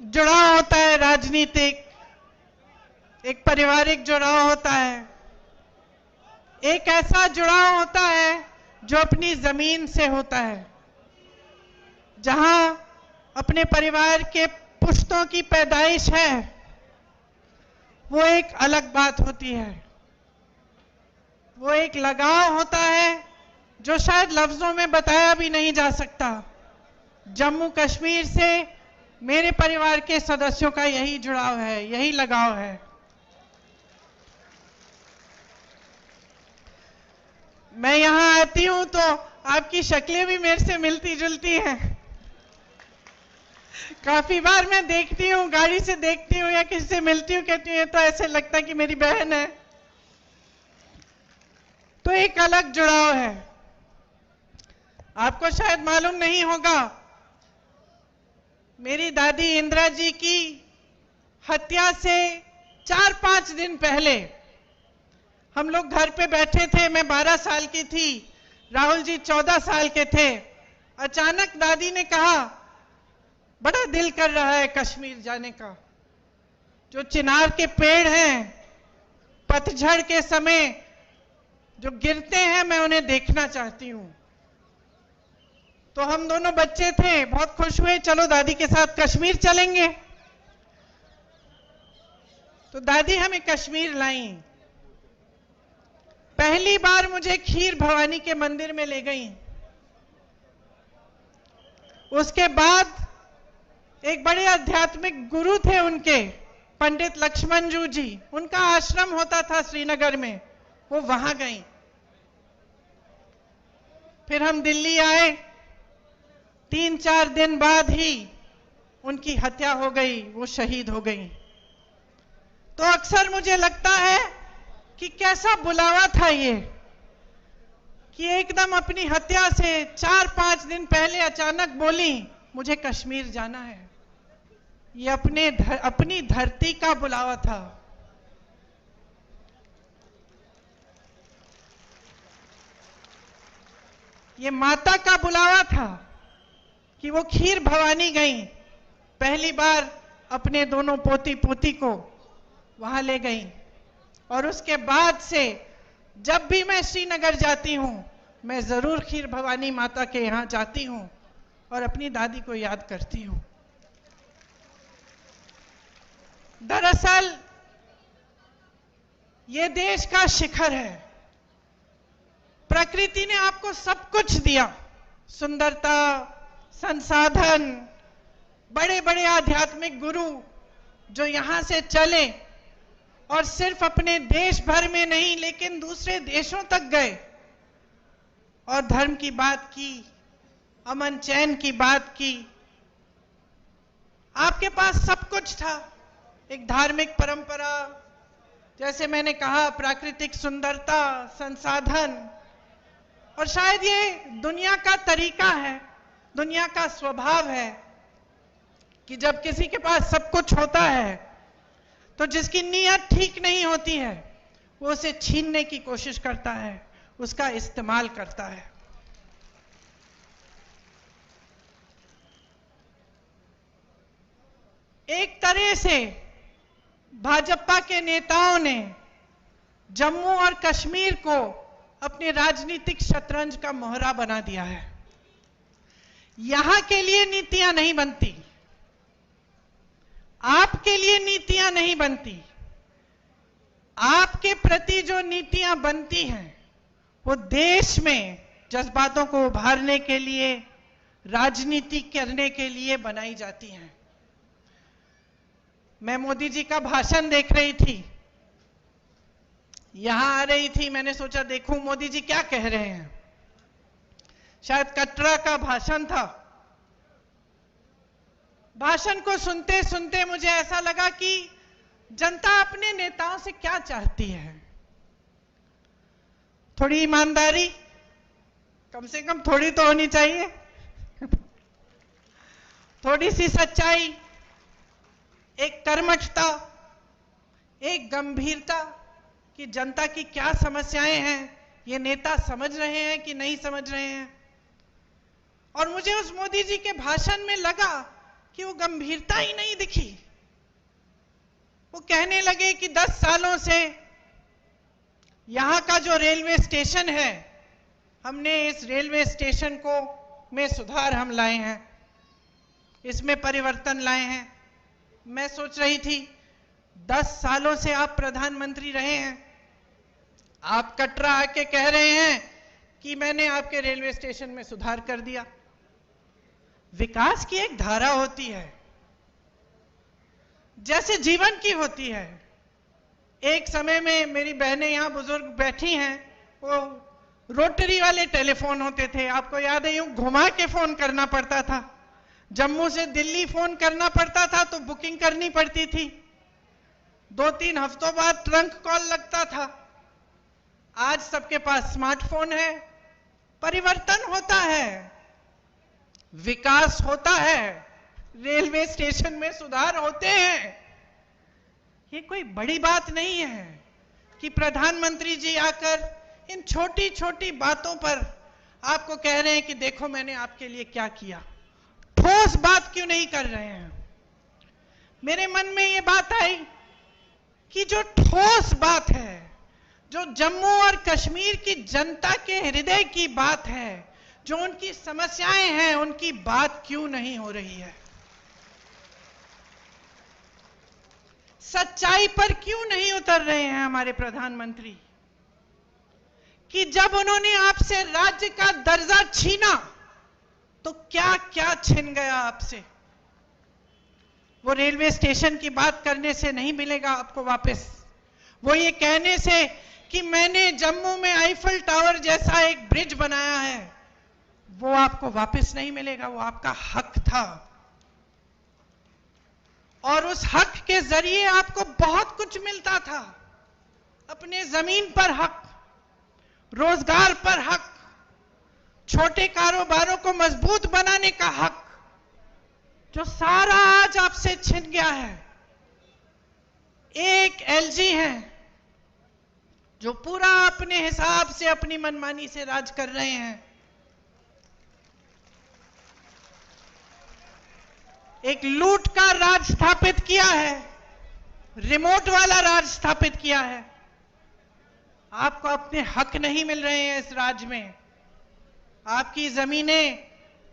जुड़ाव होता है, राजनीतिक, एक पारिवारिक जुड़ाव होता है, एक ऐसा जुड़ाव होता है जो अपनी जमीन से होता है, जहां अपने परिवार के पुश्तों की पैदाइश है। वो एक अलग बात होती है, वो एक लगाव होता है जो शायद लफ्जों में बताया भी नहीं जा सकता। जम्मू कश्मीर से मेरे परिवार के सदस्यों का यही जुड़ाव है, यही लगाव है। मैं यहां आती हूं तो आपकी शक्लें भी मेरे से मिलती जुलती हैं। काफी बार मैं देखती हूँ, गाड़ी से देखती हूँ या किसी से मिलती हूँ, कहती हूँ तो ऐसे लगता है कि मेरी बहन है। तो एक अलग जुड़ाव है। आपको शायद मालूम नहीं होगा, मेरी दादी इंदिरा जी की हत्या से 4-5 दिन पहले हम लोग घर पे बैठे थे। मैं 12 साल की थी, राहुल जी 14 साल के थे। अचानक दादी ने कहा, बड़ा दिल कर रहा है कश्मीर जाने का। जो चिनार के पेड़ हैं, पतझड़ के समय जो गिरते हैं, मैं उन्हें देखना चाहती हूं। तो हम दोनों बच्चे थे, बहुत खुश हुए, चलो दादी के साथ कश्मीर चलेंगे। तो दादी हमें कश्मीर लाई। पहली बार मुझे खीर भवानी के मंदिर में ले गई। उसके बाद एक बड़े आध्यात्मिक गुरु थे उनके, पंडित लक्ष्मण जी, उनका आश्रम होता था श्रीनगर में, वो वहां गई। फिर हम दिल्ली आए। 3-4 दिन बाद ही उनकी हत्या हो गई, वो शहीद हो गई। तो अक्सर मुझे लगता है कि कैसा बुलावा था ये, कि एकदम अपनी हत्या से 4-5 दिन पहले अचानक बोली, मुझे कश्मीर जाना है। ये अपनी धरती का बुलावा था। ये माता का बुलावा था कि वो खीर भवानी गई। पहली बार अपने दोनों पोती पोती को वहां ले गई। और उसके बाद से जब भी मैं श्रीनगर जाती हूं, मैं जरूर खीर भवानी माता के यहां जाती हूं और अपनी दादी को याद करती हूं। दरअसल ये देश का शिखर है। प्रकृति ने आपको सब कुछ दिया, सुंदरता, संसाधन, बड़े बड़े आध्यात्मिक गुरु जो यहां से चले और सिर्फ अपने देश भर में नहीं लेकिन दूसरे देशों तक गए और धर्म की बात की, अमन चैन की बात की। आपके पास सब कुछ था, एक धार्मिक परंपरा, जैसे मैंने कहा, प्राकृतिक सुंदरता, संसाधन। और शायद ये दुनिया का तरीका है, दुनिया का स्वभाव है कि जब किसी के पास सब कुछ होता है तो जिसकी नीयत ठीक नहीं होती है वो उसे छीनने की कोशिश करता है, उसका इस्तेमाल करता है। एक तरह से भाजपा के नेताओं ने जम्मू और कश्मीर को अपने राजनीतिक शतरंज का मोहरा बना दिया है। यहां के लिए नीतियां नहीं बनती, आपके लिए नीतियां नहीं बनती। आपके प्रति जो नीतियां बनती हैं वो देश में जज्बातों को उभारने के लिए, राजनीति करने के लिए बनाई जाती हैं। मैं मोदी जी का भाषण देख रही थी, यहां आ रही थी, मैंने सोचा देखूं मोदी जी क्या कह रहे हैं। शायद कटरा का भाषण था। भाषण को सुनते सुनते मुझे ऐसा लगा कि जनता अपने नेताओं से क्या चाहती है। थोड़ी ईमानदारी, कम से कम थोड़ी तो होनी चाहिए, थोड़ी सी सच्चाई, एक कर्मठता, एक गंभीरता कि जनता की क्या समस्याएं हैं, ये नेता समझ रहे हैं कि नहीं समझ रहे हैं। और मुझे उस मोदी जी के भाषण में लगा कि वो गंभीरता ही नहीं दिखी। वो कहने लगे कि 10 सालों से यहाँ का जो रेलवे स्टेशन है, हमने इस रेलवे स्टेशन को में सुधार हम लाए हैं, इसमें परिवर्तन लाए हैं। मैं सोच रही थी 10 सालों से आप प्रधानमंत्री रहे हैं, आप कटरा आके कह रहे हैं कि मैंने आपके रेलवे स्टेशन में सुधार कर दिया। विकास की एक धारा होती है, जैसे जीवन की होती है। एक समय में मेरी बहनें यहां बुजुर्ग बैठी हैं, वो रोटरी वाले टेलीफोन होते थे, आपको याद है, यूं घुमा के फोन करना पड़ता था। जम्मू से दिल्ली फोन करना पड़ता था तो बुकिंग करनी पड़ती थी, 2-3 हफ्तों बाद ट्रंक कॉल लगता था। आज सबके पास स्मार्टफोन है। परिवर्तन होता है, विकास होता है, रेलवे स्टेशन में सुधार होते हैं। ये कोई बड़ी बात नहीं है कि प्रधानमंत्री जी आकर इन छोटी छोटी बातों पर आपको कह रहे हैं कि देखो मैंने आपके लिए क्या किया। ठोस बात क्यों नहीं कर रहे हैं? मेरे मन में ये बात आई कि जो ठोस बात है, जो जम्मू और कश्मीर की जनता के हृदय की बात है, जो उनकी समस्याएं हैं, उनकी बात क्यों नहीं हो रही है? सच्चाई पर क्यों नहीं उतर रहे हैं हमारे प्रधानमंत्री? कि जब उन्होंने आपसे राज्य का दर्जा छीना तो क्या क्या छिन गया आपसे? वो रेलवे स्टेशन की बात करने से नहीं मिलेगा आपको वापस। वो ये कहने से कि मैंने जम्मू में आईफल टावर जैसा एक ब्रिज बनाया है, वो आपको वापस नहीं मिलेगा। वो आपका हक था और उस हक के जरिए आपको बहुत कुछ मिलता था। अपने जमीन पर हक, रोजगार पर हक, छोटे कारोबारों को मजबूत बनाने का हक, जो सारा आज आपसे छिन गया है। एक एलजी है जो पूरा अपने हिसाब से, अपनी मनमानी से राज कर रहे हैं। एक लूट का राज स्थापित किया है, रिमोट वाला राज स्थापित किया है। आपको अपने हक नहीं मिल रहे हैं इस राज्य में। आपकी जमीनें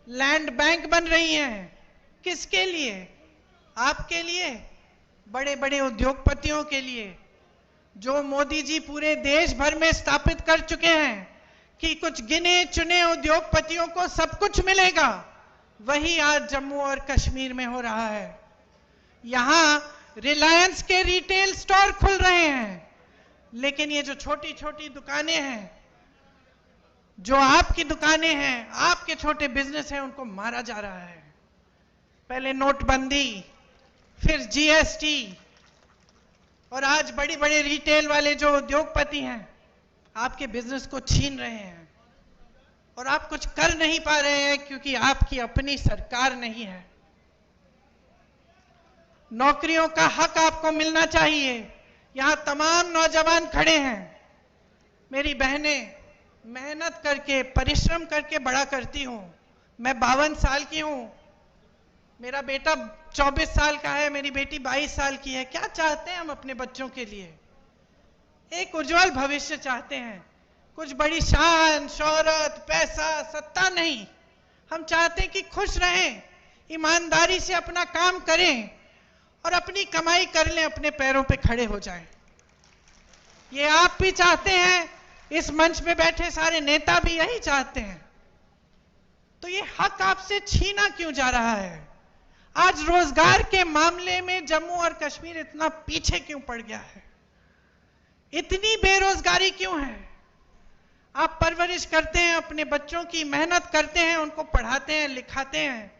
लैंड बैंक बन रही हैं। किसके लिए? आपके लिए, बड़े बड़े उद्योगपतियों के लिए, जो मोदी जी पूरे देश भर में स्थापित कर चुके हैं कि कुछ गिने चुने उद्योगपतियों को सब कुछ मिलेगा। वही आज जम्मू और कश्मीर में हो रहा है। यहां रिलायंस के रिटेल स्टोर खुल रहे हैं, लेकिन ये जो छोटी छोटी दुकानें हैं, जो आपकी दुकानें हैं, आपके छोटे बिजनेस हैं, उनको मारा जा रहा है। पहले नोटबंदी, फिर जीएसटी, और आज बड़ी बड़ी रिटेल वाले जो उद्योगपति हैं आपके बिजनेस को छीन रहे हैं और आप कुछ कर नहीं पा रहे हैं क्योंकि आपकी अपनी सरकार नहीं है। नौकरियों का हक आपको मिलना चाहिए। यहां तमाम नौजवान खड़े हैं। मेरी बहनें मेहनत करके, परिश्रम करके बड़ा करती हूं। मैं 52 साल की हूं, मेरा बेटा 24 साल का है, मेरी बेटी 22 साल की है। क्या चाहते हैं हम अपने बच्चों के लिए? एक उज्जवल भविष्य चाहते हैं। कुछ बड़ी शान, शौहरत, पैसा, सत्ता नहीं। हम चाहते हैं कि खुश रहें, ईमानदारी से अपना काम करें और अपनी कमाई कर लें, अपने पैरों पे खड़े हो जाएं। ये आप भी चाहते हैं, इस मंच पे बैठे सारे नेता भी यही चाहते हैं। तो ये हक आपसे छीना क्यों जा रहा है? आज रोजगार के मामले में जम्मू और कश्मीर इतना पीछे क्यों पड़ गया है? इतनी बेरोजगारी क्यों है? आप परवरिश करते हैं अपने बच्चों की, मेहनत करते हैं, उनको पढ़ाते हैं, लिखाते हैं।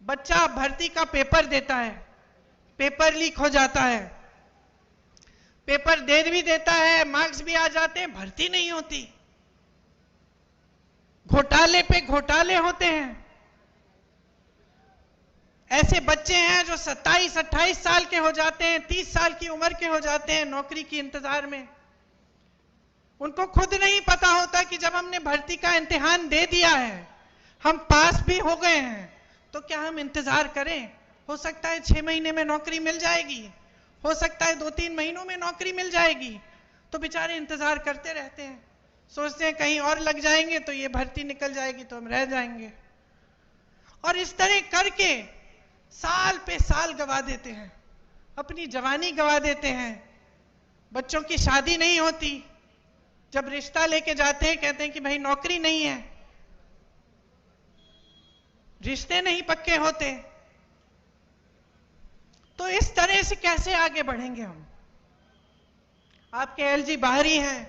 बच्चा भर्ती का पेपर देता है, पेपर लीक हो जाता है, पेपर दे भी देता है, मार्क्स भी आ जाते हैं, भर्ती नहीं होती। घोटाले पे घोटाले होते हैं। ऐसे बच्चे हैं जो 27-28 साल के हो जाते हैं, 30 साल की उम्र के हो जाते हैं नौकरी के इंतजार में। उनको खुद नहीं पता होता कि जब हमने भर्ती का इम्तिहान दे दिया है, हम पास भी हो गए हैं, तो क्या हम इंतजार करें? हो सकता है 6 महीने में नौकरी मिल जाएगी, हो सकता है 2-3 महीनों में नौकरी मिल जाएगी, तो बेचारे इंतजार करते रहते हैं, सोचते हैं कहीं और लग जाएंगे तो ये भर्ती निकल जाएगी तो हम रह जाएंगे, और इस तरह करके साल पे साल गवा देते हैं, अपनी जवानी गवा देते हैं। बच्चों की शादी नहीं होती, जब रिश्ता लेके जाते हैं कहते हैं कि भाई नौकरी नहीं है, रिश्ते नहीं पक्के होते। तो इस तरह से कैसे आगे बढ़ेंगे हम? आपके एलजी बाहरी हैं,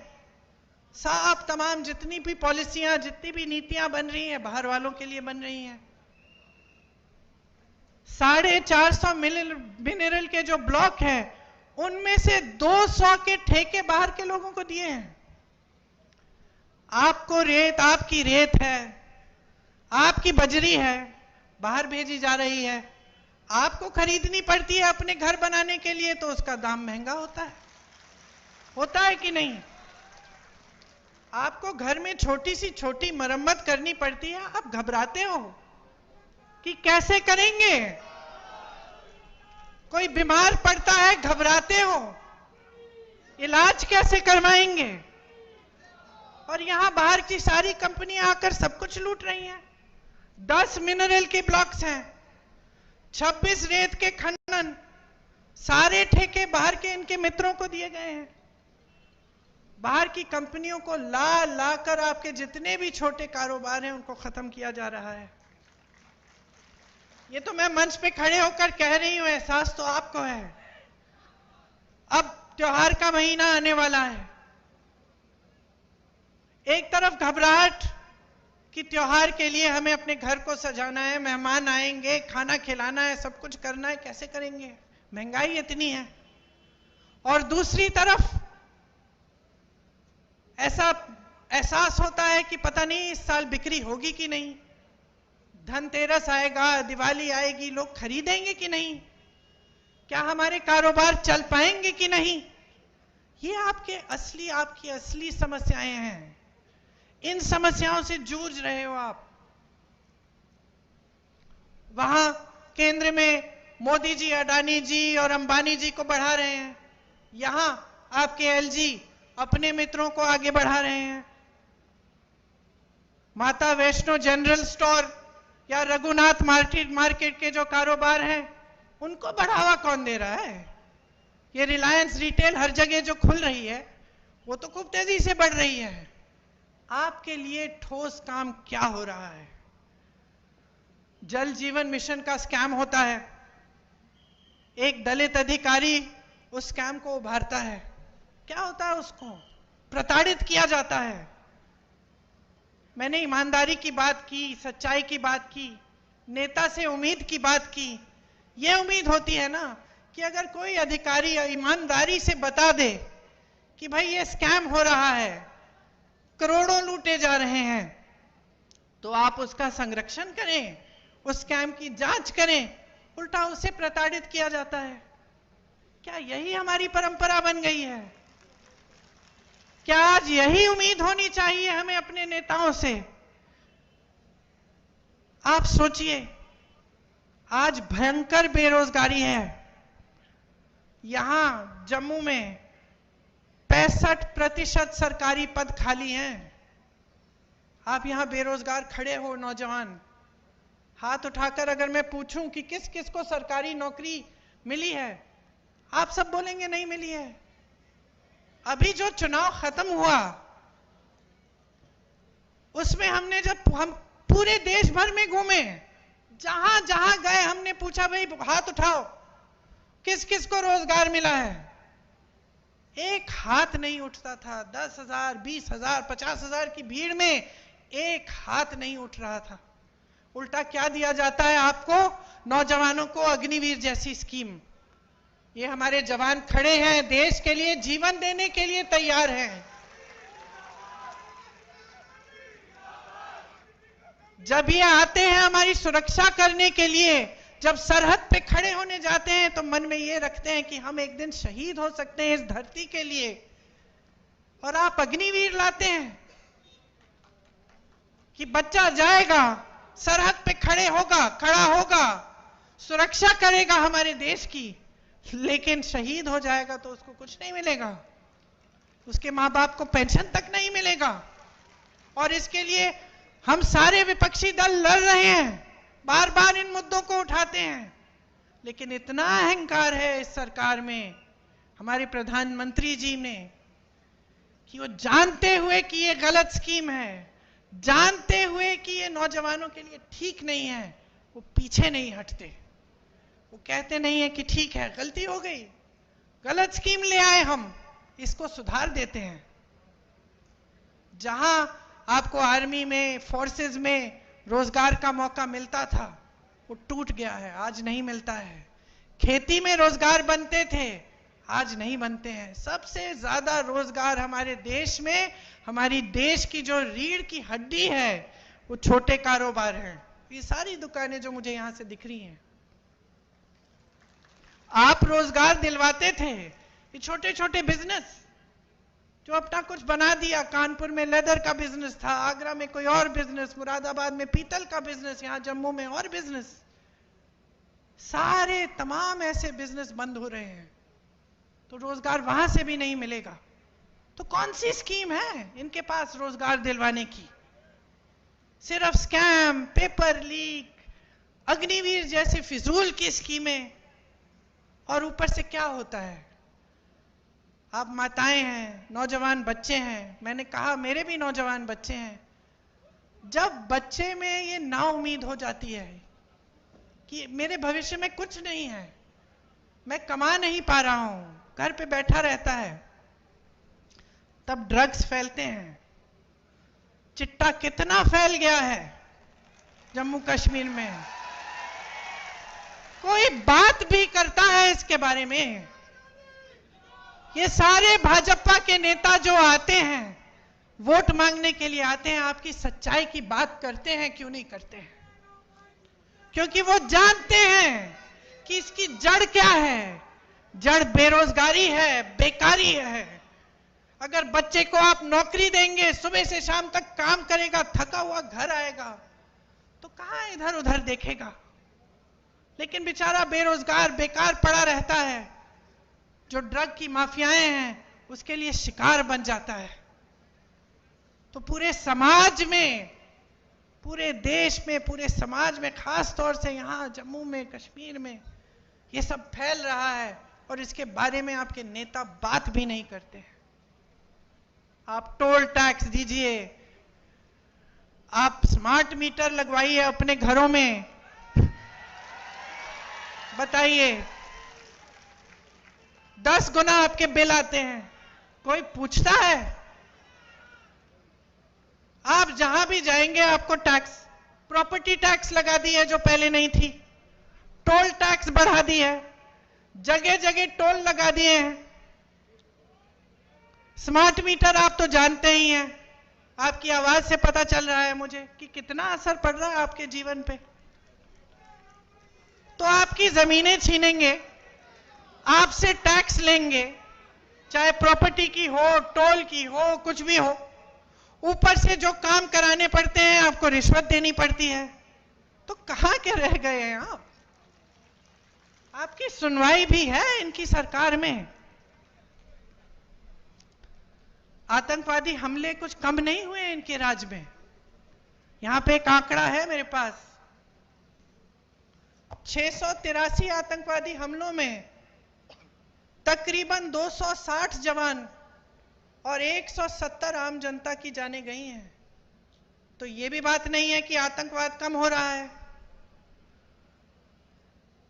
साफ तमाम जितनी भी पॉलिसियां, जितनी भी नीतियां बन रही हैं बाहर वालों के लिए बन रही हैं। 450 मिनरल के जो ब्लॉक हैं उनमें से 200 के ठेके बाहर के लोगों को दिए हैं। आपको रेत, आपकी रेत है, आपकी बजरी है, बाहर भेजी जा रही है, आपको खरीदनी पड़ती है अपने घर बनाने के लिए, तो उसका दाम महंगा होता है कि नहीं? आपको घर में छोटी सी छोटी मरम्मत करनी पड़ती है, आप घबराते हो कि कैसे करेंगे। कोई बीमार पड़ता है, घबराते हो, इलाज कैसे करवाएंगे। और यहां बाहर की सारी कंपनियां आकर सब कुछ लूट रही हैं। 10 मिनरल के ब्लॉक्स हैं, 26 रेत के खनन, सारे ठेके बाहर के इनके मित्रों को दिए गए हैं। बाहर की कंपनियों को ला कर आपके जितने भी छोटे कारोबार हैं उनको खत्म किया जा रहा है। ये तो मैं मंच पे खड़े होकर कह रही हूं, एहसास तो आपको है। अब त्योहार का महीना आने वाला है, एक तरफ घबराहट कि त्योहार के लिए हमें अपने घर को सजाना है, मेहमान आएंगे, खाना खिलाना है, सब कुछ करना है, कैसे करेंगे, महंगाई इतनी है। और दूसरी तरफ ऐसा एहसास होता है कि पता नहीं इस साल बिक्री होगी कि नहीं, धनतेरस आएगा, दिवाली आएगी, लोग खरीदेंगे कि नहीं, क्या हमारे कारोबार चल पाएंगे कि नहीं। ये आपकी असली समस्याएं हैं। इन समस्याओं से जूझ रहे हो आप। वहां केंद्र में मोदी जी, अडानी जी और अंबानी जी को बढ़ा रहे हैं, यहां आपके एलजी अपने मित्रों को आगे बढ़ा रहे हैं। माता वैष्णो जनरल स्टोर या रघुनाथ मार्केट के जो कारोबार हैं उनको बढ़ावा कौन दे रहा है? ये रिलायंस रिटेल हर जगह जो खुल रही है वो तो खूब तेजी से बढ़ रही है। आपके लिए ठोस काम क्या हो रहा है? जल जीवन मिशन का स्कैम होता है, एक दलित अधिकारी उस स्कैम को उभारता है। क्या होता है? उसको प्रताड़ित किया जाता है। मैंने ईमानदारी की बात की, सच्चाई की बात की, नेता से उम्मीद की बात की। यह उम्मीद होती है ना कि अगर कोई अधिकारी ईमानदारी से बता दे कि भाई ये स्कैम हो रहा है, करोड़ों लूटे जा रहे हैं, तो आप उसका संरक्षण करें, उस स्कैम की जांच करें। उल्टा उसे प्रताड़ित किया जाता है। क्या यही हमारी परंपरा बन गई है? क्या आज यही उम्मीद होनी चाहिए हमें अपने नेताओं से? आप सोचिए, आज भयंकर बेरोजगारी है। यहां जम्मू में 65% सरकारी पद खाली हैं। आप यहां बेरोजगार खड़े हो, नौजवान, हाथ उठाकर अगर मैं पूछूं कि किस किस को सरकारी नौकरी मिली है, आप सब बोलेंगे नहीं मिली है। अभी जो चुनाव खत्म हुआ उसमें हम पूरे देश भर में घूमे, जहां जहां गए हमने पूछा भाई हाथ उठाओ, किस किस को रोजगार मिला है। एक हाथ नहीं उठता था। 10,000, 20,000, 50,000 की भीड़ में एक हाथ नहीं उठ रहा था। उल्टा क्या दिया जाता है आपको? नौजवानों को अग्निवीर जैसी स्कीम। ये हमारे जवान खड़े हैं, देश के लिए जीवन देने के लिए तैयार हैं। जब ये आते हैं हमारी सुरक्षा करने के लिए, जब सरहद पे खड़े होने जाते हैं तो मन में ये रखते हैं कि हम एक दिन शहीद हो सकते हैं इस धरती के लिए, और आप अग्निवीर लाते हैं कि बच्चा जाएगा, सरहद पे खड़ा होगा, सुरक्षा करेगा हमारे देश की, लेकिन शहीद हो जाएगा तो उसको कुछ नहीं मिलेगा, उसके माँ बाप को पेंशन तक नहीं मिलेगा। और इसके लिए हम सारे विपक्षी दल लड़ रहे हैं, बार बार इन मुद्दों को उठाते हैं, लेकिन इतना अहंकार है इस सरकार में, हमारे प्रधानमंत्री जी ने, कि वो जानते हुए कि ये गलत स्कीम है, जानते हुए कि ये नौजवानों के लिए ठीक नहीं है, वो पीछे नहीं हटते। वो कहते नहीं है कि ठीक है, गलती हो गई, गलत स्कीम ले आए, हम इसको सुधार देते हैं। जहां आपको आर्मी में, फोर्सेस में रोजगार का मौका मिलता था, वो टूट गया है, आज नहीं मिलता है। खेती में रोजगार बनते थे, आज नहीं बनते हैं। सबसे ज्यादा रोजगार हमारे देश में, हमारी देश की जो रीढ़ की हड्डी है, वो छोटे कारोबार हैं। ये सारी दुकानें जो मुझे यहां से दिख रही हैं, आप रोजगार दिलवाते थे। ये छोटे छोटे बिजनेस जो अपना कुछ बना दिया, कानपुर में लेदर का बिजनेस था, आगरा में कोई और बिजनेस, मुरादाबाद में पीतल का बिजनेस, यहां जम्मू में और बिजनेस, सारे तमाम ऐसे बिजनेस बंद हो रहे हैं, तो रोजगार वहां से भी नहीं मिलेगा। तो कौन सी स्कीम है इनके पास रोजगार दिलवाने की? सिर्फ स्कैम, पेपर लीक, अग्निवीर जैसे फिजूल की स्कीमें। और ऊपर से क्या होता है, आप माताएं हैं, नौजवान बच्चे हैं, मैंने कहा मेरे भी नौजवान बच्चे हैं, जब बच्चे में ये नाउम्मीद हो जाती है कि मेरे भविष्य में कुछ नहीं है, मैं कमा नहीं पा रहा हूं, घर पे बैठा रहता है, तब ड्रग्स फैलते हैं। चिट्टा कितना फैल गया है जम्मू कश्मीर में, कोई बात भी करता है इसके बारे में? ये सारे भाजपा के नेता जो आते हैं, वोट मांगने के लिए आते हैं, आपकी सच्चाई की बात करते हैं क्यों नहीं करते हैं? क्योंकि वो जानते हैं कि इसकी जड़ क्या है। जड़ बेरोजगारी है, बेकारी है। अगर बच्चे को आप नौकरी देंगे, सुबह से शाम तक काम करेगा, थका हुआ घर आएगा, तो कहां इधर उधर देखेगा? लेकिन बेचारा बेरोजगार, बेकार पड़ा रहता है, जो ड्रग की माफियाएं हैं उसके लिए शिकार बन जाता है। तो पूरे समाज में, पूरे देश में, पूरे समाज में, खास तौर से यहां जम्मू में, कश्मीर में ये सब फैल रहा है, और इसके बारे में आपके नेता बात भी नहीं करते हैं। आप टोल टैक्स दीजिए, आप स्मार्ट मीटर लगवाइए अपने घरों में, बताइए 10 गुना आपके बिल आते हैं, कोई पूछता है? आप जहां भी जाएंगे आपको टैक्स, प्रॉपर्टी टैक्स लगा दी है जो पहले नहीं थी, टोल टैक्स बढ़ा दी है, जगह जगह टोल लगा दिए हैं। स्मार्ट मीटर आप तो जानते ही हैं, आपकी आवाज से पता चल रहा है मुझे कि कितना असर पड़ रहा है आपके जीवन पे। तो आपकी जमीनें छीनेंगे, आपसे टैक्स लेंगे, चाहे प्रॉपर्टी की हो, टोल की हो, कुछ भी हो, ऊपर से जो काम कराने पड़ते हैं आपको रिश्वत देनी पड़ती है। तो कहां के रह गए हैं आप? आपकी सुनवाई भी है इनकी सरकार में? आतंकवादी हमले कुछ कम नहीं हुए इनके राज में। यहां पे एक आंकड़ा है मेरे पास, 683 आतंकवादी हमलों में तकरीबन 260 जवान और 170 आम जनता की जानें गई हैं। तो ये भी बात नहीं है कि आतंकवाद कम हो रहा है।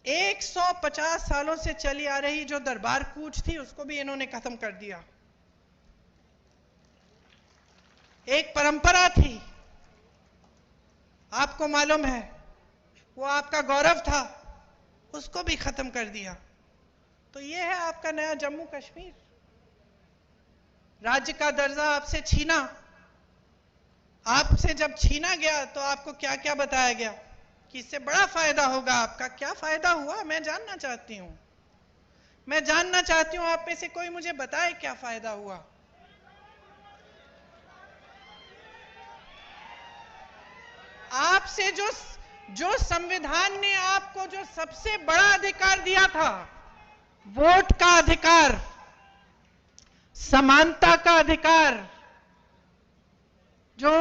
150 सालों से चली आ रही जो दरबार कूच थी, उसको भी इन्होंने खत्म कर दिया। एक परंपरा थी, आपको मालूम है, वो आपका गौरव था, उसको भी खत्म कर दिया। तो ये है आपका नया जम्मू कश्मीर। राज्य का दर्जा आपसे छीना, आपसे जब छीना गया तो आपको क्या क्या बताया गया कि इससे बड़ा फायदा होगा आपका। क्या फायदा हुआ, मैं जानना चाहती हूं। मैं जानना चाहती हूं आप में से कोई मुझे बताए क्या फायदा हुआ। आपसे जो जो संविधान ने आपको जो सबसे बड़ा अधिकार दिया था, वोट का अधिकार, समानता का अधिकार, जो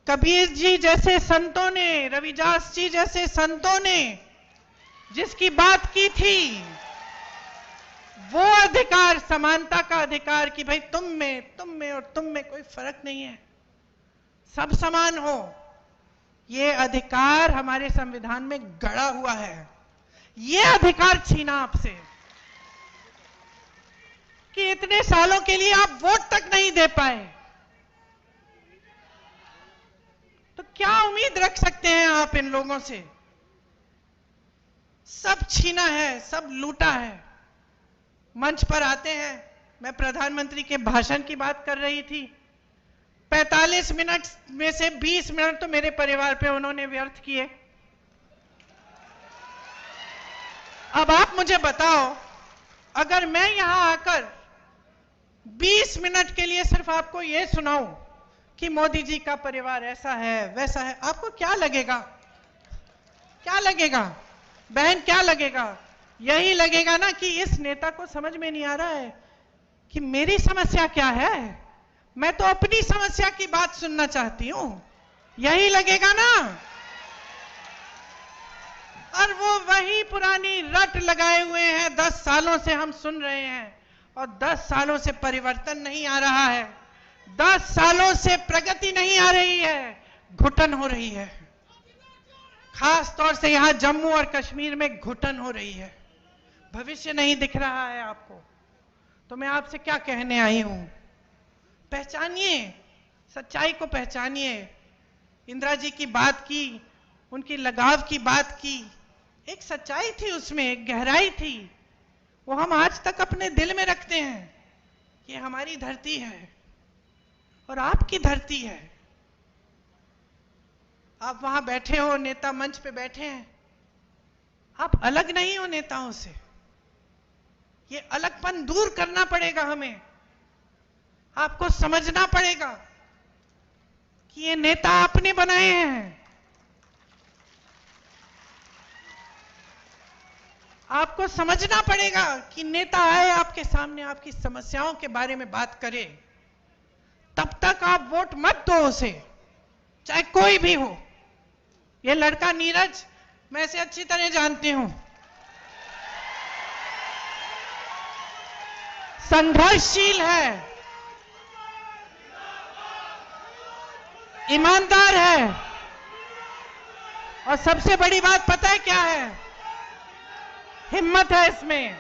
कबीर जी जैसे संतों ने, रविदास जी जैसे संतों ने जिसकी बात की थी, वो अधिकार, समानता का अधिकार कि भाई तुम में और तुम में कोई फर्क नहीं है, सब समान हो, ये अधिकार हमारे संविधान में गड़ा हुआ है। ये अधिकार छीना आपसे कि इतने सालों के लिए आप वोट तक नहीं दे पाए, तो क्या उम्मीद रख सकते हैं आप इन लोगों से? सब छीना है, सब लूटा है। मंच पर आते हैं, मैं प्रधानमंत्री के भाषण की बात कर रही थी, 45 मिनट में से 20 मिनट तो मेरे परिवार पे उन्होंने व्यर्थ किए। अब आप मुझे बताओ, अगर मैं यहां आकर 20 मिनट के लिए सिर्फ आपको यह सुनाऊं कि मोदी जी का परिवार ऐसा है वैसा है, आपको क्या लगेगा? क्या लगेगा बहन, क्या लगेगा? यही लगेगा ना कि इस नेता को समझ में नहीं आ रहा है कि मेरी समस्या क्या है, मैं तो अपनी समस्या की बात सुनना चाहती हूं, यही लगेगा ना। और वो वही पुरानी रट लगाए हुए हैं, 10 सालों से हम सुन रहे हैं और 10 सालों से परिवर्तन नहीं आ रहा है, 10 सालों से प्रगति नहीं आ रही है, घुटन हो रही है। खास तौर से यहां जम्मू और कश्मीर में घुटन हो रही है, भविष्य नहीं दिख रहा है आपको। तो मैं आपसे क्या कहने आई हूं, पहचानिए, सच्चाई को पहचानिए। इंदिरा जी की बात की, उनकी लगाव की बात की, एक सच्चाई थी उसमें, एक गहराई थी, वो हम आज तक अपने दिल में रखते हैं। ये हमारी धरती है और आपकी धरती है। आप वहां बैठे हो, नेता मंच पे बैठे हैं, आप अलग नहीं हो नेताओं से, ये अलगपन दूर करना पड़ेगा हमें। आपको समझना पड़ेगा कि ये नेता आपने बनाए हैं, आपको समझना पड़ेगा कि नेता आए आपके सामने, आपकी समस्याओं के बारे में बात करे, तब तक आप वोट मत दो उसे, चाहे कोई भी हो। ये लड़का नीरज, मैं इसे अच्छी तरह जानती हूं, संघर्षशील है, ईमानदार है, और सबसे बड़ी बात पता है क्या है? हिम्मत है इसमें,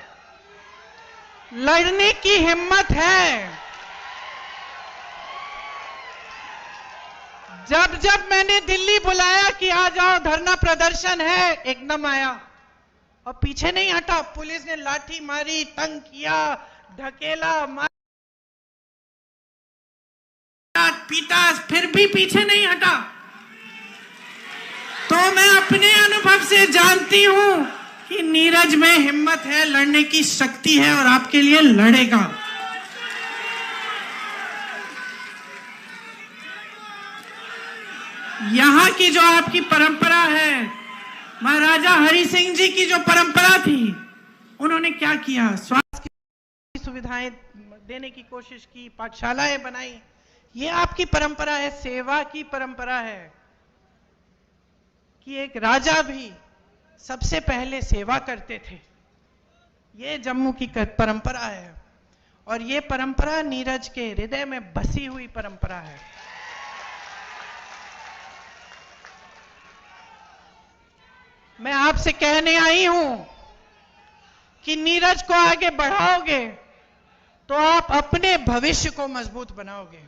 लड़ने की हिम्मत है। जब जब मैंने दिल्ली बुलाया कि आ जाओ धरना प्रदर्शन है, एकदम आया और पीछे नहीं हटा। पुलिस ने लाठी मारी, तंग किया, ढकेला, पीटा, फिर भी पीछे नहीं हटा। तो मैं अपने अनुभव से जानती हूं कि नीरज में हिम्मत है, लड़ने की शक्ति है और आपके लिए लड़ेगा। यहां की जो आपकी परंपरा है, महाराजा हरि सिंह जी की जो परंपरा थी, उन्होंने क्या किया? स्वास्थ्य की सुविधाएं देने की कोशिश की, पाठशालाएं बनाई, ये आपकी परंपरा है, सेवा की परंपरा है कि एक राजा भी सबसे पहले सेवा करते थे। ये जम्मू की परंपरा है और ये परंपरा नीरज के हृदय में बसी हुई परंपरा है। मैं आपसे कहने आई हूं कि नीरज को आगे बढ़ाओगे तो आप अपने भविष्य को मजबूत बनाओगे।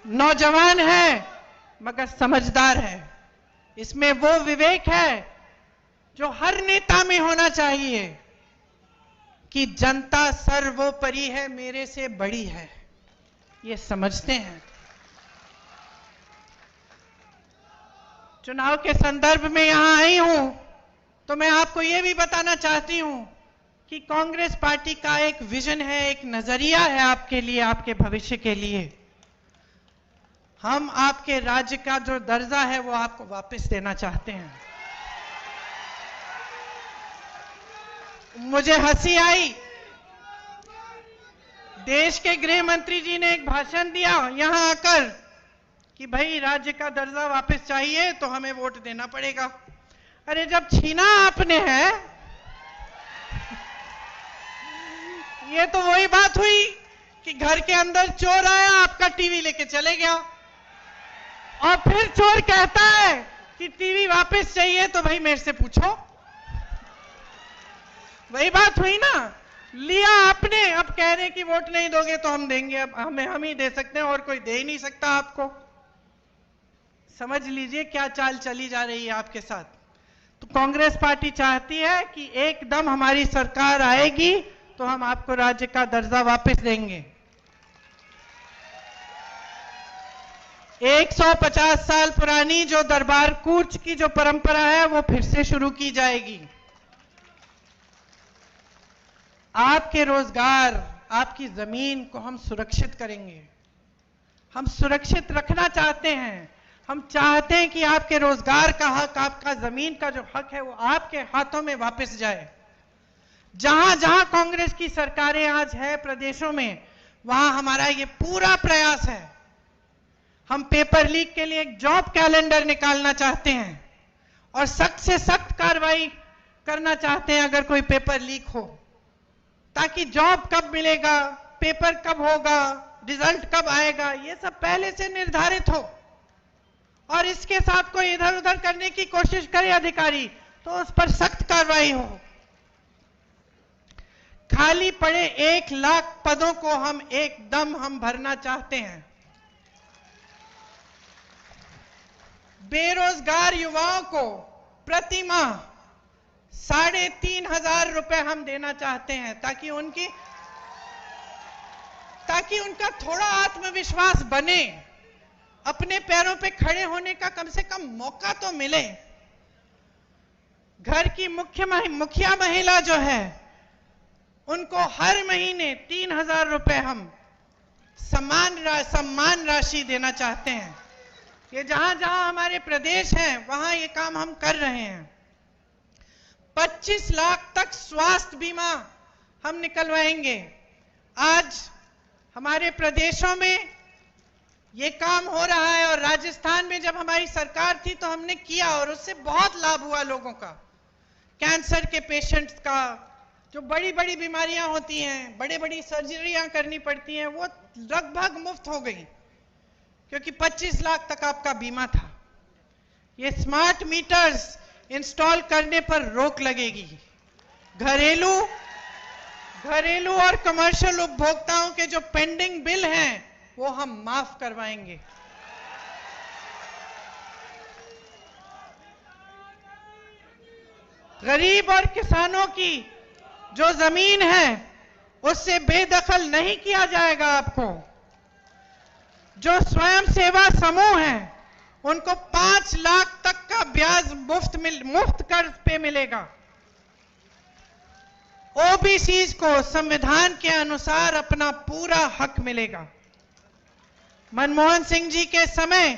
नौजवान है मगर समझदार है, इसमें वो विवेक है जो हर नेता में होना चाहिए कि जनता सर्वोपरि है, मेरे से बड़ी है, ये समझते हैं। चुनाव के संदर्भ में यहां आई हूं तो मैं आपको यह भी बताना चाहती हूं कि कांग्रेस पार्टी का एक विजन है, एक नजरिया है आपके लिए, आपके भविष्य के लिए। हम आपके राज्य का जो दर्जा है वो आपको वापस देना चाहते हैं। मुझे हंसी आई, देश के गृह मंत्री जी ने एक भाषण दिया यहां आकर कि भाई राज्य का दर्जा वापस चाहिए तो हमें वोट देना पड़ेगा। अरे जब छीना आपने है, ये तो वही बात हुई कि घर के अंदर चोर आया, आपका टीवी लेके चले गया, और फिर चोर कहता है कि टीवी वापस चाहिए तो भाई मेरे से पूछो। वही बात हुई ना, लिया आपने, अब कह रहे कि वोट नहीं दोगे तो हम देंगे। अब हम ही दे सकते हैं और कोई दे ही नहीं सकता आपको। समझ लीजिए क्या चाल चली जा रही है आपके साथ। तो कांग्रेस पार्टी चाहती है कि एकदम हमारी सरकार आएगी तो हम आपको राज्य का दर्जा वापस देंगे। 150 साल पुरानी जो दरबार कूच की जो परंपरा है वो फिर से शुरू की जाएगी। आपके रोजगार, आपकी जमीन को हम सुरक्षित करेंगे। हम सुरक्षित रखना चाहते हैं। हम चाहते हैं कि आपके रोजगार का हक, आपका जमीन का जो हक है वो आपके हाथों में वापस जाए। जहां जहां कांग्रेस की सरकारें आज है प्रदेशों में, वहां हमारा ये पूरा प्रयास है। हम पेपर लीक के लिए एक जॉब कैलेंडर निकालना चाहते हैं और सख्त से सख्त कार्रवाई करना चाहते हैं अगर कोई पेपर लीक हो, ताकि जॉब कब मिलेगा, पेपर कब होगा, रिजल्ट कब आएगा, ये सब पहले से निर्धारित हो। और इसके साथ कोई इधर उधर करने की कोशिश करे अधिकारी तो उस पर सख्त कार्रवाई हो। खाली पड़े 1 लाख पदों को हम एकदम भरना चाहते हैं। बेरोजगार युवाओं को प्रति माह 3,500 रुपए हम देना चाहते हैं, ताकि उनका थोड़ा आत्मविश्वास बने, अपने पैरों पे खड़े होने का कम से कम मौका तो मिले। घर की मुखिया महिला जो है उनको हर महीने 3,000 रुपए हम सम्मान राशि देना चाहते हैं। ये जहां जहां हमारे प्रदेश हैं वहां ये काम हम कर रहे हैं। 25 लाख तक स्वास्थ्य बीमा हम निकलवाएंगे। आज हमारे प्रदेशों में ये काम हो रहा है और राजस्थान में जब हमारी सरकार थी तो हमने किया और उससे बहुत लाभ हुआ लोगों का। कैंसर के पेशेंट्स का, जो बड़ी बड़ी बीमारियां होती हैं, बड़ी बड़ी सर्जरियां करनी पड़ती हैं, वो लगभग मुफ्त हो गई क्योंकि 25 लाख तक आपका बीमा था। ये स्मार्ट मीटर्स इंस्टॉल करने पर रोक लगेगी। घरेलू और कमर्शियल उपभोक्ताओं के जो पेंडिंग बिल हैं वो हम माफ करवाएंगे। गरीब और किसानों की जो जमीन है उससे बेदखल नहीं किया जाएगा। आपको जो स्वयं सेवा समूह हैं उनको 5 लाख तक का ब्याज मुफ्त कर्ज पे मिलेगा। ओबीसी को संविधान के अनुसार अपना पूरा हक मिलेगा। मनमोहन सिंह जी के समय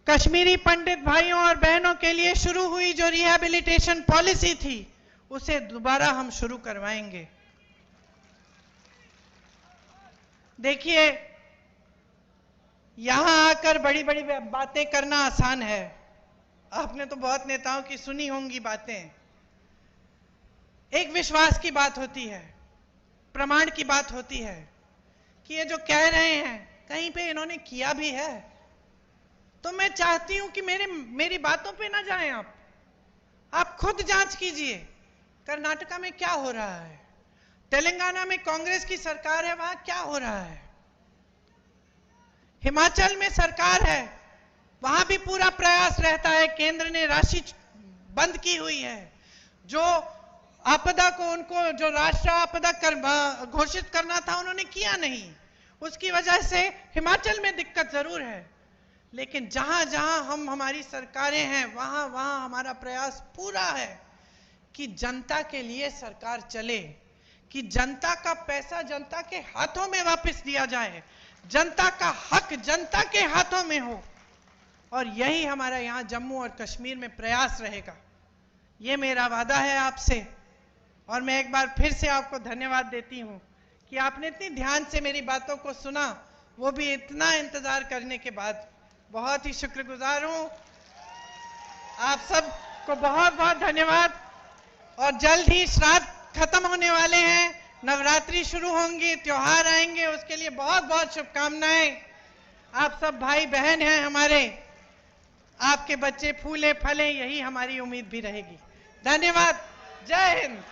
कश्मीरी पंडित भाइयों और बहनों के लिए शुरू हुई जो रिहैबिलिटेशन पॉलिसी थी उसे दोबारा हम शुरू करवाएंगे। देखिए, यहां आकर बड़ी बड़ी बातें करना आसान है। आपने तो बहुत नेताओं की सुनी होंगी बातें। एक विश्वास की बात होती है, प्रमाण की बात होती है कि ये जो कह रहे हैं कहीं पे इन्होंने किया भी है। तो मैं चाहती हूं कि मेरी बातों पे ना जाएं आप खुद जांच कीजिए। कर्नाटका में क्या हो रहा है, तेलंगाना में कांग्रेस की सरकार है, वहां क्या हो रहा है, हिमाचल में सरकार है, वहां भी पूरा प्रयास रहता है, केंद्र ने राशि बंद की हुई है। जो आपदा को उनको जो राष्ट्र आपदा घोषित करना था उन्होंने किया नहीं, उसकी वजह से हिमाचल में दिक्कत जरूर है। लेकिन जहां जहां हमारी सरकारें हैं वहां वहां हमारा प्रयास पूरा है कि जनता के लिए सरकार चले, कि जनता का पैसा जनता के हाथों में वापस दिया जाए, जनता का हक जनता के हाथों में हो, और यही हमारा यहाँ जम्मू और कश्मीर में प्रयास रहेगा। ये मेरा वादा है आपसे। और मैं एक बार फिर से आपको धन्यवाद देती हूँ कि आपने इतनी ध्यान से मेरी बातों को सुना, वो भी इतना इंतजार करने के बाद। बहुत ही शुक्रगुजार हूँ। आप सबको बहुत बहुत धन्यवाद। और जल्द ही श्राद्ध खत्म होने वाले हैं, नवरात्रि शुरू होंगी, त्योहार आएंगे, उसके लिए बहुत बहुत शुभकामनाएं। आप सब भाई बहन हैं हमारे, आपके बच्चे फूले फले, यही हमारी उम्मीद भी रहेगी। धन्यवाद। जय हिंद।